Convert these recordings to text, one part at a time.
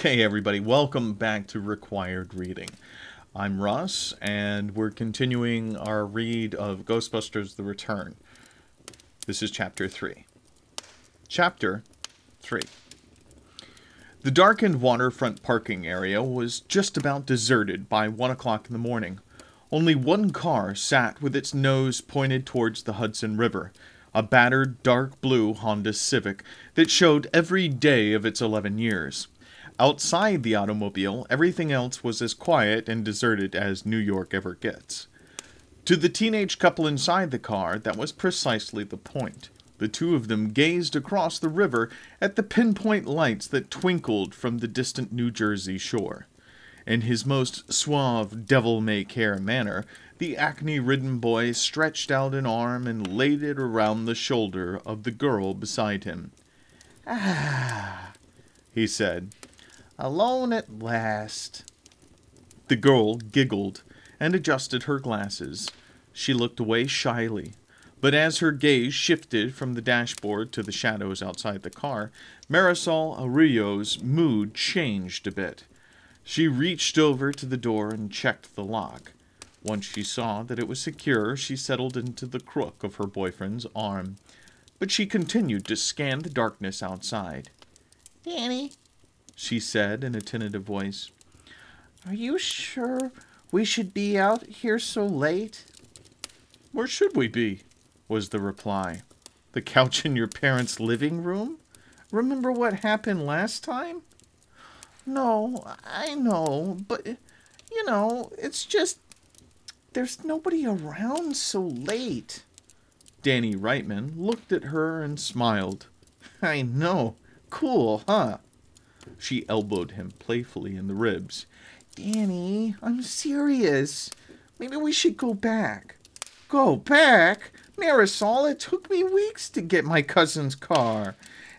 Okay, everybody, welcome back to Required Reading. I'm Russ, and we're continuing our read of Ghostbusters The Return. This is Chapter 3. Chapter 3. The darkened waterfront parking area was just about deserted by 1 o'clock in the morning. Only one car sat with its nose pointed towards the Hudson River, a battered dark blue Honda Civic that showed every day of its 11 years. Outside the automobile, everything else was as quiet and deserted as New York ever gets. To the teenage couple inside the car, that was precisely the point. The two of them gazed across the river at the pinpoint lights that twinkled from the distant New Jersey shore. In his most suave, devil-may-care manner, the acne-ridden boy stretched out an arm and laid it around the shoulder of the girl beside him. "Ah," he said. "Alone at last." The girl giggled and adjusted her glasses. She looked away shyly, but as her gaze shifted from the dashboard to the shadows outside the car, Marisol Arroyo's mood changed a bit. She reached over to the door and checked the lock. Once she saw that it was secure, she settled into the crook of her boyfriend's arm. But she continued to scan the darkness outside. "Danny," she said in a tentative voice, "are you sure we should be out here so late?" "Where should we be?" was the reply. "The couch in your parents' living room? Remember what happened last time?" "No, I know, but, it's just, there's nobody around so late." Danny Reitman looked at her and smiled. "I know. Cool, huh?" She elbowed him playfully in the ribs. "Danny, I'm serious. Maybe we should go back." "Go back? Marisol, it took me weeks to get my cousin's car,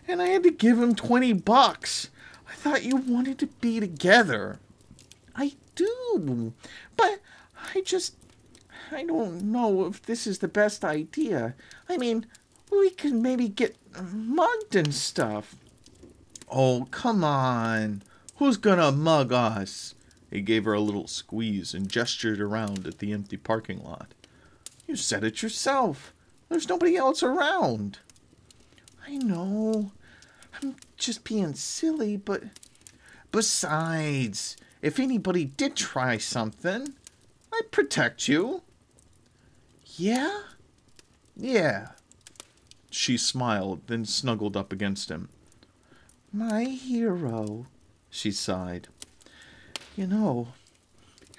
and I had to give him $20. I thought you wanted to be together." "I do, but I don't know if this is the best idea. I mean, we can maybe get mugged and stuff." "Oh, come on. Who's gonna mug us?" He gave her a little squeeze and gestured around at the empty parking lot. "You said it yourself. There's nobody else around." "I know. I'm just being silly, but besides, if anybody did try something, I'd protect you." "Yeah?" "Yeah." She smiled, then snuggled up against him. "My hero," she sighed. You're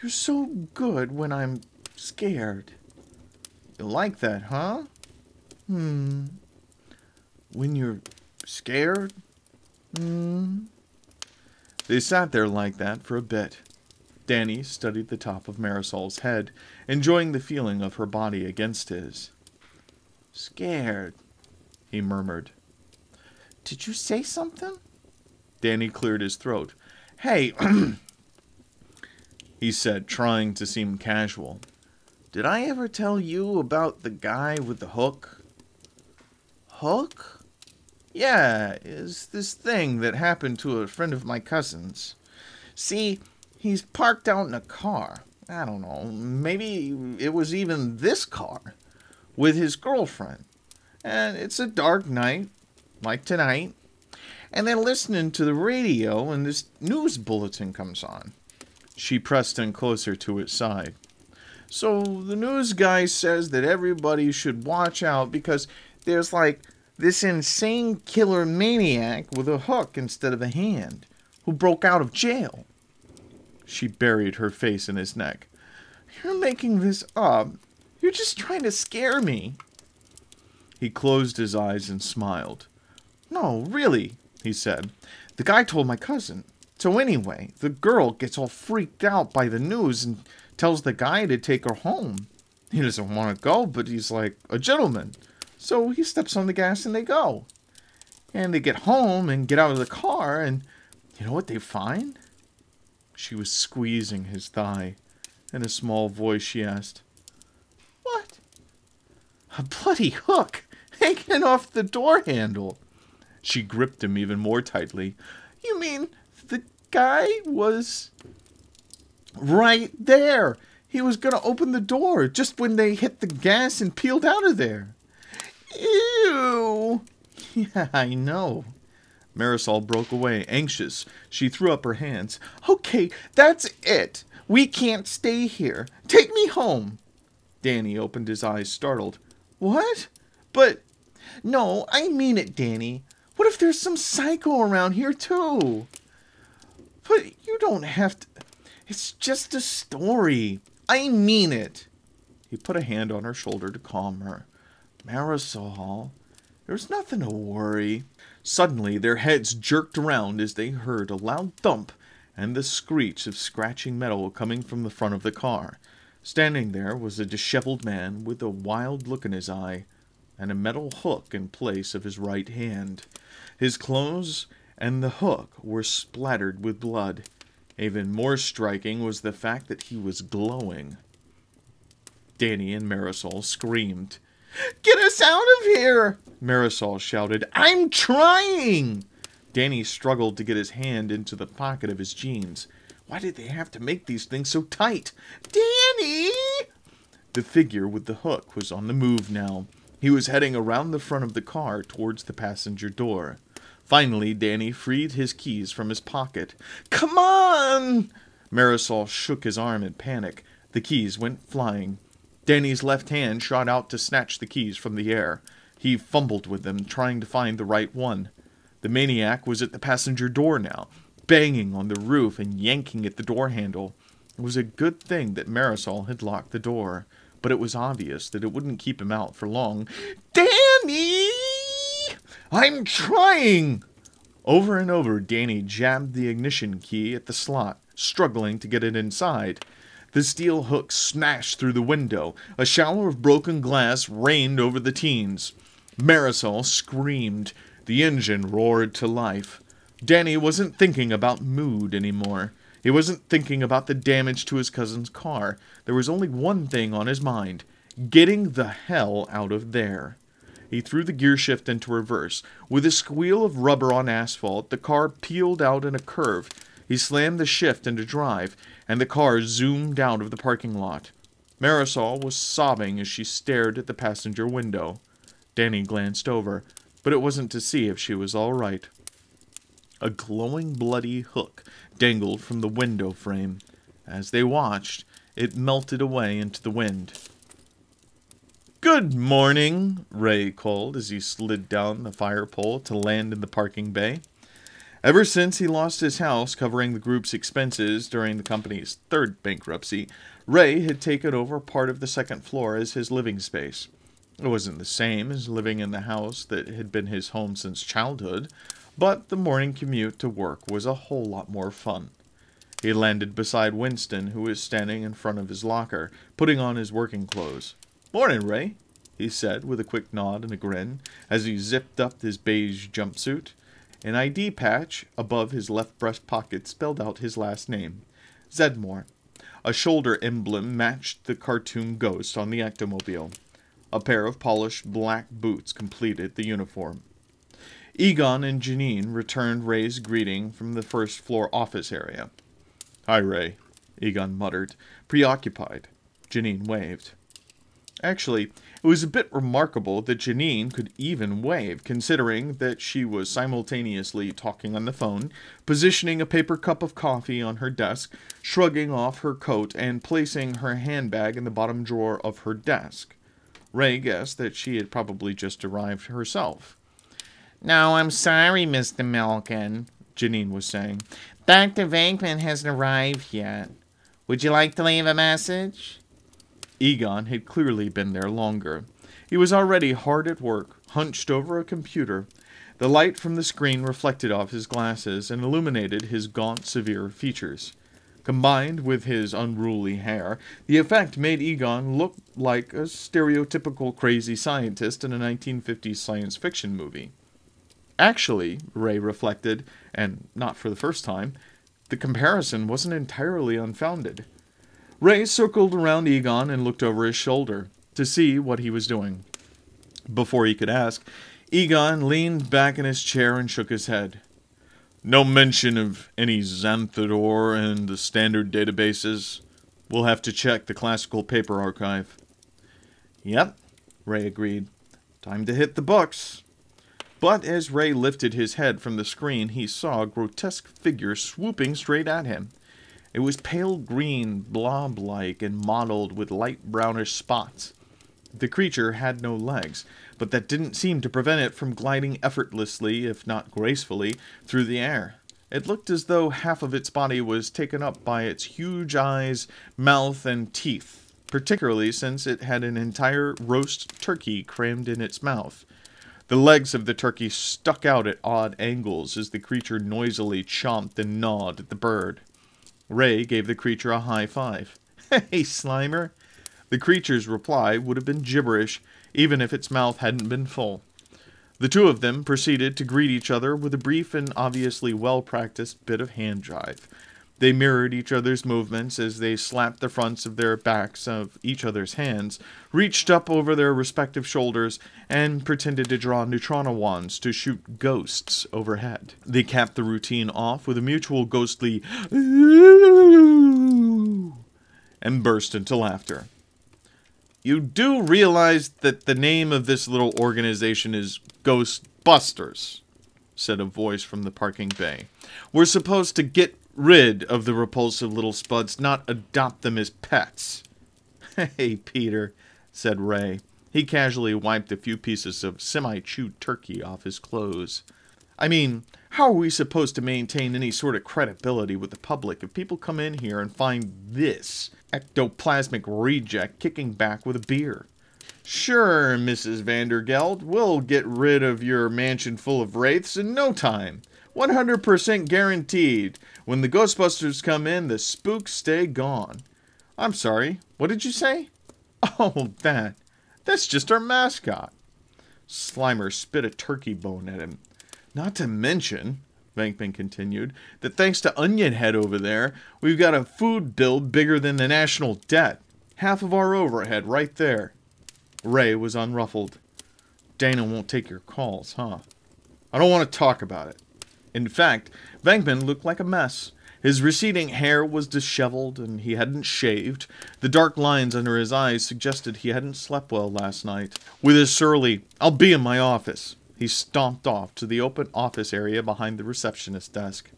so good when I'm scared." "You like that, huh?" When you're scared?" They sat there like that for a bit. Danny studied the top of Marisol's head, enjoying the feeling of her body against his. "Scared," he murmured. "Did you say something?" Danny cleared his throat. "Hey," he said, trying to seem casual. "Did I ever tell you about the guy with the hook?" "Hook?" "Yeah, it's this thing that happened to a friend of my cousin's. See, he's parked out in a car. I don't know, maybe it was even this car, with his girlfriend. And it's a dark night, like tonight. And they're listening to the radio and this news bulletin comes on." She pressed in closer to his side. "So the news guy says that everybody should watch out because there's like this insane killer maniac with a hook instead of a hand who broke out of jail." She buried her face in his neck. "You're making this up. You're just trying to scare me." He closed his eyes and smiled. "No, really," he said. "The guy told my cousin. So anyway, the girl gets all freaked out by the news and tells the guy to take her home. He doesn't want to go, but he's like a gentleman. So he steps on the gas and they go. And they get home and get out of the car, and you know what they find?" She was squeezing his thigh. In a small voice, she asked, "What?" "A bloody hook hanging off the door handle." She gripped him even more tightly. "You mean the guy was right there. He was going to open the door just when they hit the gas and peeled out of there. Ew. Yeah, I know. Marisol broke away, anxious. She threw up her hands. Okay, that's it. We can't stay here. Take me home. Danny opened his eyes, startled. What? But, no, I mean it, Danny. What if there's some psycho around here, too? But you don't have to... It's just a story. I mean it. He put a hand on her shoulder to calm her. Marisol, there's nothing to worry. Suddenly, their heads jerked around as they heard a loud thump and the screech of scratching metal coming from the front of the car. Standing there was a disheveled man with a wild look in his eye and a metal hook in place of his right hand. His clothes and the hook were splattered with blood. Even more striking was the fact that he was glowing. Danny and Marisol screamed. Get us out of here! Marisol shouted. I'm trying! Danny struggled to get his hand into the pocket of his jeans. Why did they have to make these things so tight? Danny! The figure with the hook was on the move now. He was heading around the front of the car towards the passenger door. Finally, Danny freed his keys from his pocket. Come on! Marisol shook his arm in panic. The keys went flying. Danny's left hand shot out to snatch the keys from the air. He fumbled with them, trying to find the right one. The maniac was at the passenger door now, banging on the roof and yanking at the door handle. It was a good thing that Marisol had locked the door, but it was obvious that it wouldn't keep him out for long. Danny! I'm trying! Over and over, Danny jabbed the ignition key at the slot, struggling to get it inside. The steel hook smashed through the window. A shower of broken glass rained over the teens. Marisol screamed. The engine roared to life. Danny wasn't thinking about mood anymore. He wasn't thinking about the damage to his cousin's car. There was only one thing on his mind. Getting the hell out of there. He threw the gear shift into reverse. With a squeal of rubber on asphalt, the car peeled out in a curve. He slammed the shift into drive, and the car zoomed out of the parking lot. Marisol was sobbing as she stared at the passenger window. Danny glanced over, but it wasn't to see if she was all right. A glowing, bloody hook dangled from the window frame. As they watched, it melted away into the wind. Good morning, Ray called as he slid down the fire pole to land in the parking bay. Ever since he lost his house covering the group's expenses during the company's third bankruptcy, Ray had taken over part of the second floor as his living space. It wasn't the same as living in the house that had been his home since childhood, but the morning commute to work was a whole lot more fun. He landed beside Winston, who was standing in front of his locker, putting on his working clothes. Morning, Ray, he said with a quick nod and a grin as he zipped up his beige jumpsuit. An ID patch above his left breast pocket spelled out his last name, Zedmore. A shoulder emblem matched the cartoon ghost on the ectomobile. A pair of polished black boots completed the uniform. Egon and Janine returned Ray's greeting from the first floor office area. Hi, Ray, Egon muttered, preoccupied. Janine waved. Actually, it was a bit remarkable that Janine could even wave, considering that she was simultaneously talking on the phone, positioning a paper cup of coffee on her desk, shrugging off her coat, and placing her handbag in the bottom drawer of her desk. Ray guessed that she had probably just arrived herself. No, I'm sorry, Mr. Malkin, Janine was saying. Dr. Venkman hasn't arrived yet. Would you like to leave a message? Egon had clearly been there longer. He was already hard at work, hunched over a computer. The light from the screen reflected off his glasses and illuminated his gaunt, severe features. Combined with his unruly hair, the effect made Egon look like a stereotypical crazy scientist in a 1950s science fiction movie. Actually, Ray reflected, and not for the first time, the comparison wasn't entirely unfounded. Ray circled around Egon and looked over his shoulder to see what he was doing. Before he could ask, Egon leaned back in his chair and shook his head. No mention of any Xanthador in the standard databases. We'll have to check the classical paper archive. Yep, Ray agreed. Time to hit the books. But as Ray lifted his head from the screen, he saw a grotesque figure swooping straight at him. It was pale green, blob-like, and mottled with light brownish spots. The creature had no legs, but that didn't seem to prevent it from gliding effortlessly, if not gracefully, through the air. It looked as though half of its body was taken up by its huge eyes, mouth, and teeth, particularly since it had an entire roast turkey crammed in its mouth. The legs of the turkey stuck out at odd angles as the creature noisily chomped and gnawed at the bird. Ray gave the creature a high five. "Hey, Slimer!" The creature's reply would have been gibberish, even if its mouth hadn't been full. The two of them proceeded to greet each other with a brief and obviously well-practiced bit of hand jive. They mirrored each other's movements as they slapped the fronts of their backs of each other's hands, reached up over their respective shoulders, and pretended to draw neutrino wands to shoot ghosts overhead. They capped the routine off with a mutual ghostly "Ooh," and burst into laughter. "You do realize that the name of this little organization is Ghostbusters," said a voice from the parking bay. "We're supposed to get rid of the repulsive little spuds, not adopt them as pets." "Hey, Peter," said Ray. He casually wiped a few pieces of semi-chewed turkey off his clothes. "I mean, how are we supposed to maintain any sort of credibility with the public if people come in here and find this ectoplasmic reject kicking back with a beer?" "Sure, Mrs. Vandergeld, we'll get rid of your mansion full of wraiths in no time. 100% guaranteed. When the Ghostbusters come in, the spooks stay gone." "I'm sorry, what did you say?" "Oh, that's just our mascot." Slimer spit a turkey bone at him. "Not to mention," Venkman continued, "that thanks to Onion Head over there, we've got a food bill bigger than the national debt. Half of our overhead right there." Ray was unruffled. "Dana won't take your calls, huh?" "I don't want to talk about it." In fact, Venkman looked like a mess. His receding hair was disheveled, and he hadn't shaved. The dark lines under his eyes suggested he hadn't slept well last night. With his surly, "I'll be in my office," he stomped off to the open office area behind the receptionist desk.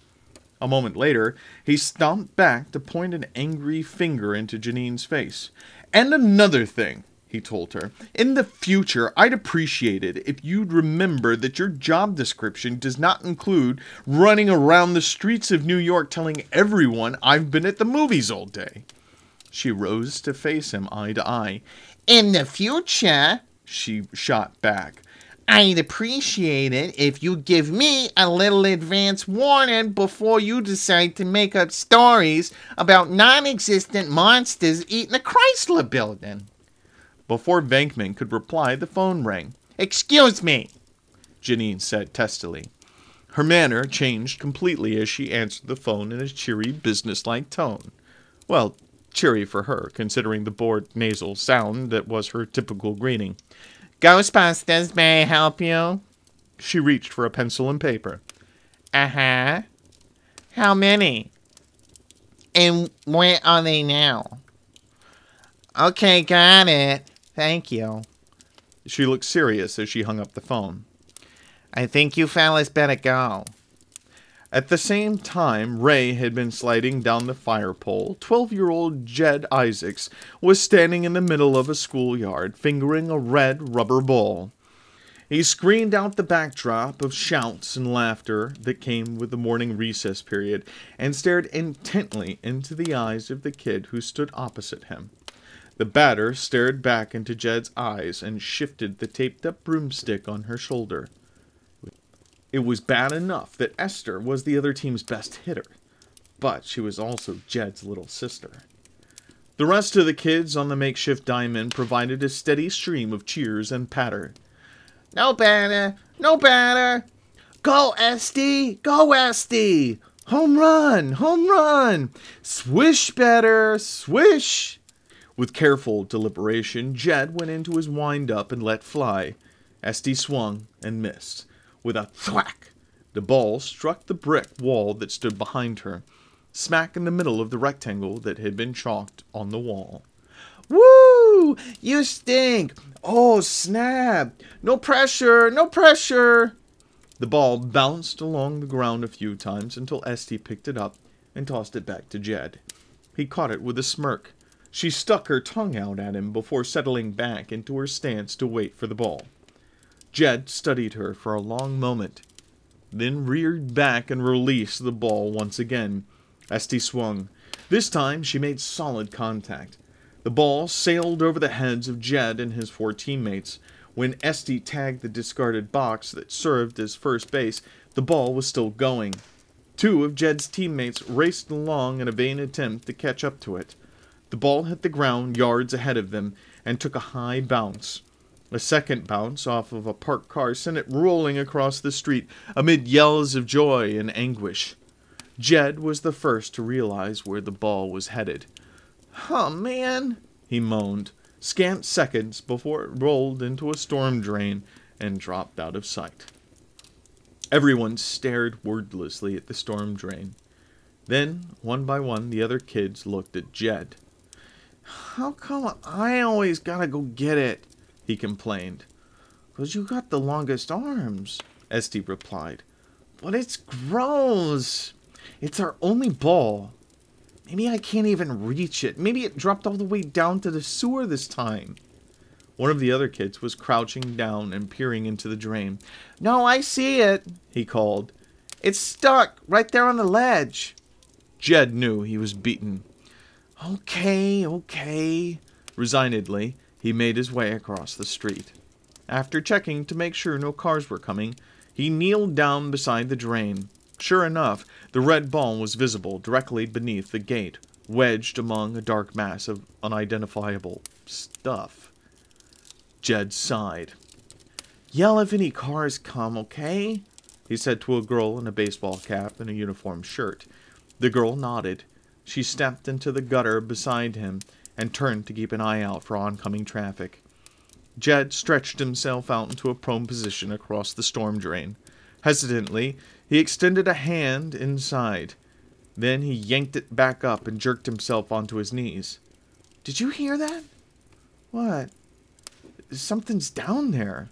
A moment later, he stomped back to point an angry finger into Janine's face. "And another thing," he told her. "In the future, I'd appreciate it if you'd remember that your job description does not include running around the streets of New York telling everyone I've been at the movies all day." She rose to face him eye to eye. "In the future," she shot back, "I'd appreciate it if you give me a little advance warning before you decide to make up stories about non-existent monsters eating a Chrysler building." Before Venkman could reply, the phone rang. "Excuse me," Janine said testily. Her manner changed completely as she answered the phone in a cheery, businesslike tone. Well, cheery for her, considering the bored, nasal sound that was her typical greeting. "Ghostbusters, may I help you?" She reached for a pencil and paper. "Uh-huh. How many? And where are they now?" "Okay, got it. Thank you." She looked serious as she hung up the phone. "I think you fellas better go." At the same time Ray had been sliding down the fire pole, 12-year-old Jed Isaacs was standing in the middle of a schoolyard, fingering a red rubber ball. He screened out the backdrop of shouts and laughter that came with the morning recess period, and stared intently into the eyes of the kid who stood opposite him. The batter stared back into Jed's eyes and shifted the taped-up broomstick on her shoulder. It was bad enough that Esther was the other team's best hitter, but she was also Jed's little sister. The rest of the kids on the makeshift diamond provided a steady stream of cheers and patter. "No batter! No batter! Go, Esty! Go, Esty! Home run! Home run! Swish, batter! Swish!" With careful deliberation, Jed went into his wind-up and let fly. Esty swung and missed. With a thwack, The ball struck the brick wall that stood behind her, smack in the middle of the rectangle that had been chalked on the wall. "Woo! You stink! Oh, snap! No pressure! No pressure!" The ball bounced along the ground a few times until Esty picked it up and tossed it back to Jed. He caught it with a smirk. She stuck her tongue out at him before settling back into her stance to wait for the ball. Jed studied her for a long moment, then reared back and released the ball once again. Esty swung. This time she made solid contact. The ball sailed over the heads of Jed and his 4 teammates. When Esty tagged the discarded box that served as first base, the ball was still going. 2 of Jed's teammates raced along in a vain attempt to catch up to it. The ball hit the ground yards ahead of them and took a high bounce. A second bounce off of a parked car sent it rolling across the street amid yells of joy and anguish. Jed was the first to realize where the ball was headed. "Oh, man," he moaned, scant seconds before it rolled into a storm drain and dropped out of sight. Everyone stared wordlessly at the storm drain. Then, one by one, the other kids looked at Jed. "How come I always gotta go get it?" he complained. "'Cause you got the longest arms," Esty replied. "But it's gross. It's our only ball. Maybe I can't even reach it. Maybe it dropped all the way down to the sewer this time." One of the other kids was crouching down and peering into the drain. "No, I see it," he called. "It's stuck right there on the ledge." Jed knew he was beaten. Okay. Resignedly, he made his way across the street. After checking to make sure no cars were coming, he kneeled down beside the drain. Sure enough, the red ball was visible directly beneath the gate, wedged among a dark mass of unidentifiable stuff. Jed sighed. "Yell if any cars come, okay?" he said to a girl in a baseball cap and a uniform shirt. The girl nodded. She stepped into the gutter beside him and turned to keep an eye out for oncoming traffic. Jed stretched himself out into a prone position across the storm drain. Hesitantly, he extended a hand inside. Then he yanked it back up and jerked himself onto his knees. "Did you hear that?" "What?" "Something's down there."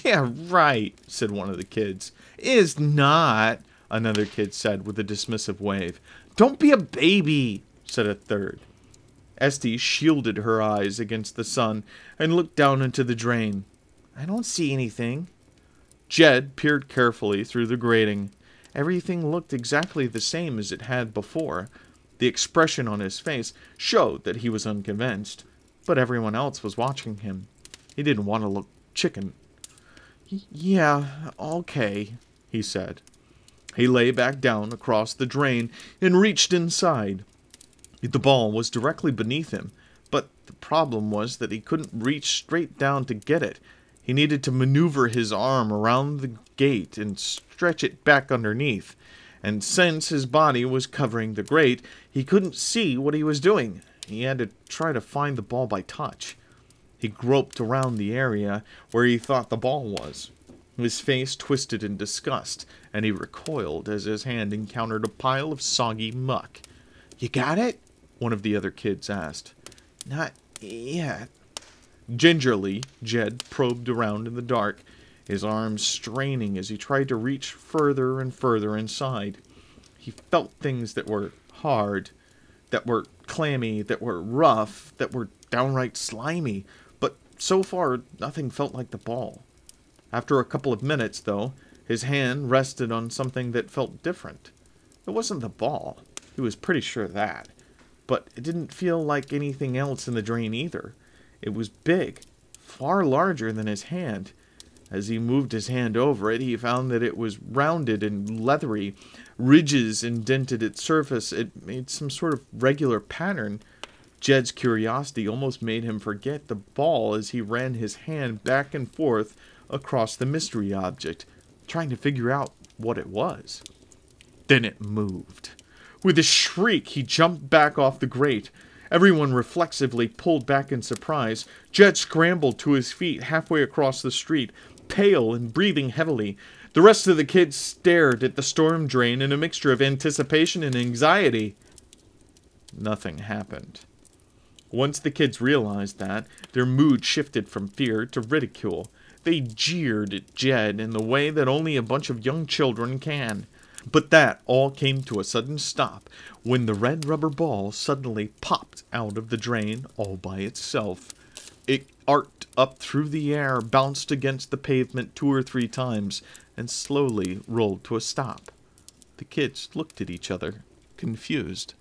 "Yeah, right," said one of the kids. "Is not," another kid said with a dismissive wave. "Don't be a baby," said a third. Esty shielded her eyes against the sun and looked down into the drain. "I don't see anything." Jed peered carefully through the grating. Everything looked exactly the same as it had before. The expression on his face showed that he was unconvinced, but everyone else was watching him. He didn't want to look chicken. "Yeah, okay," he said. He lay back down across the drain and reached inside. The ball was directly beneath him, but the problem was that he couldn't reach straight down to get it. He needed to maneuver his arm around the gate and stretch it back underneath. And since his body was covering the grate, he couldn't see what he was doing. He had to try to find the ball by touch. He groped around the area where he thought the ball was. His face twisted in disgust, and he recoiled as his hand encountered a pile of soggy muck. "You got it?" one of the other kids asked. "Not yet." Gingerly, Jed probed around in the dark, his arms straining as he tried to reach further and further inside. He felt things that were hard, that were clammy, that were rough, that were downright slimy, but so far nothing felt like the ball. After a couple of minutes, though, his hand rested on something that felt different. It wasn't the ball. He was pretty sure of that. But it didn't feel like anything else in the drain either. It was big, far larger than his hand. As he moved his hand over it, he found that it was rounded and leathery. Ridges indented its surface. It made some sort of regular pattern. Jed's curiosity almost made him forget the ball as he ran his hand back and forth across the mystery object, trying to figure out what it was. Then it moved. With a shriek, he jumped back off the grate. Everyone reflexively pulled back in surprise. Jed scrambled to his feet halfway across the street, pale and breathing heavily. The rest of the kids stared at the storm drain in a mixture of anticipation and anxiety. Nothing happened. Once the kids realized that, their mood shifted from fear to ridicule. They jeered at Jed in the way that only a bunch of young children can. But that all came to a sudden stop when the red rubber ball suddenly popped out of the drain all by itself. It arced up through the air, bounced against the pavement 2 or 3 times, and slowly rolled to a stop. The kids looked at each other, confused.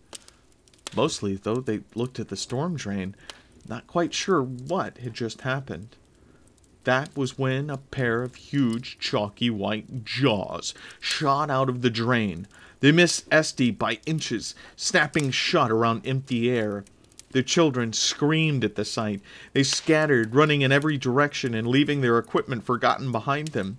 Mostly, though, they looked at the storm drain, not quite sure what had just happened. That was when a pair of huge, chalky white jaws shot out of the drain. They missed Esty by inches, snapping shut around empty air. The children screamed at the sight. They scattered, running in every direction and leaving their equipment forgotten behind them.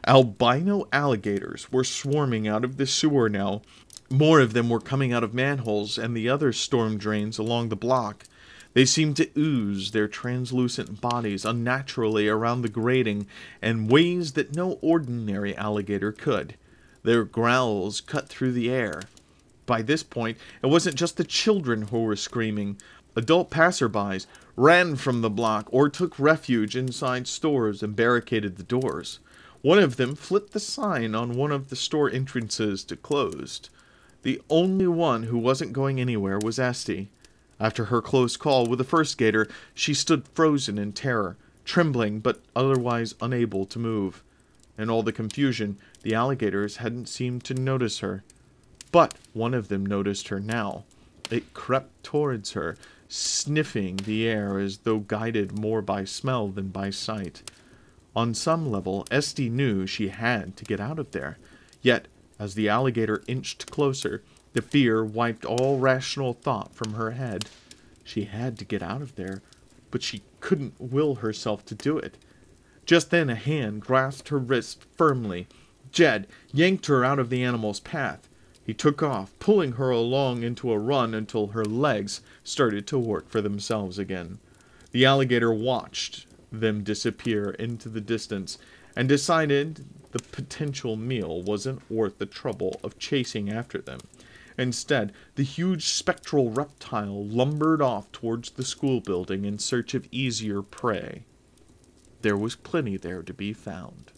Albino alligators were swarming out of the sewer now. More of them were coming out of manholes and the other storm drains along the block. They seemed to ooze their translucent bodies unnaturally around the grating in ways that no ordinary alligator could. Their growls cut through the air. By this point, it wasn't just the children who were screaming. Adult passerbys ran from the block or took refuge inside stores and barricaded the doors. One of them flipped the sign on one of the store entrances to closed. The only one who wasn't going anywhere was Esty. After her close call with the first gator, she stood frozen in terror, trembling but otherwise unable to move. In all the confusion, the alligators hadn't seemed to notice her. But one of them noticed her now. It crept towards her, sniffing the air as though guided more by smell than by sight. On some level, Esty knew she had to get out of there. Yet, as the alligator inched closer, the fear wiped all rational thought from her head. She had to get out of there, but she couldn't will herself to do it. Just then a hand grasped her wrist firmly. Jed yanked her out of the animal's path. He took off, pulling her along into a run until her legs started to work for themselves again. The alligator watched them disappear into the distance and decided the potential meal wasn't worth the trouble of chasing after them. Instead, the huge spectral reptile lumbered off towards the school building in search of easier prey. There was plenty there to be found.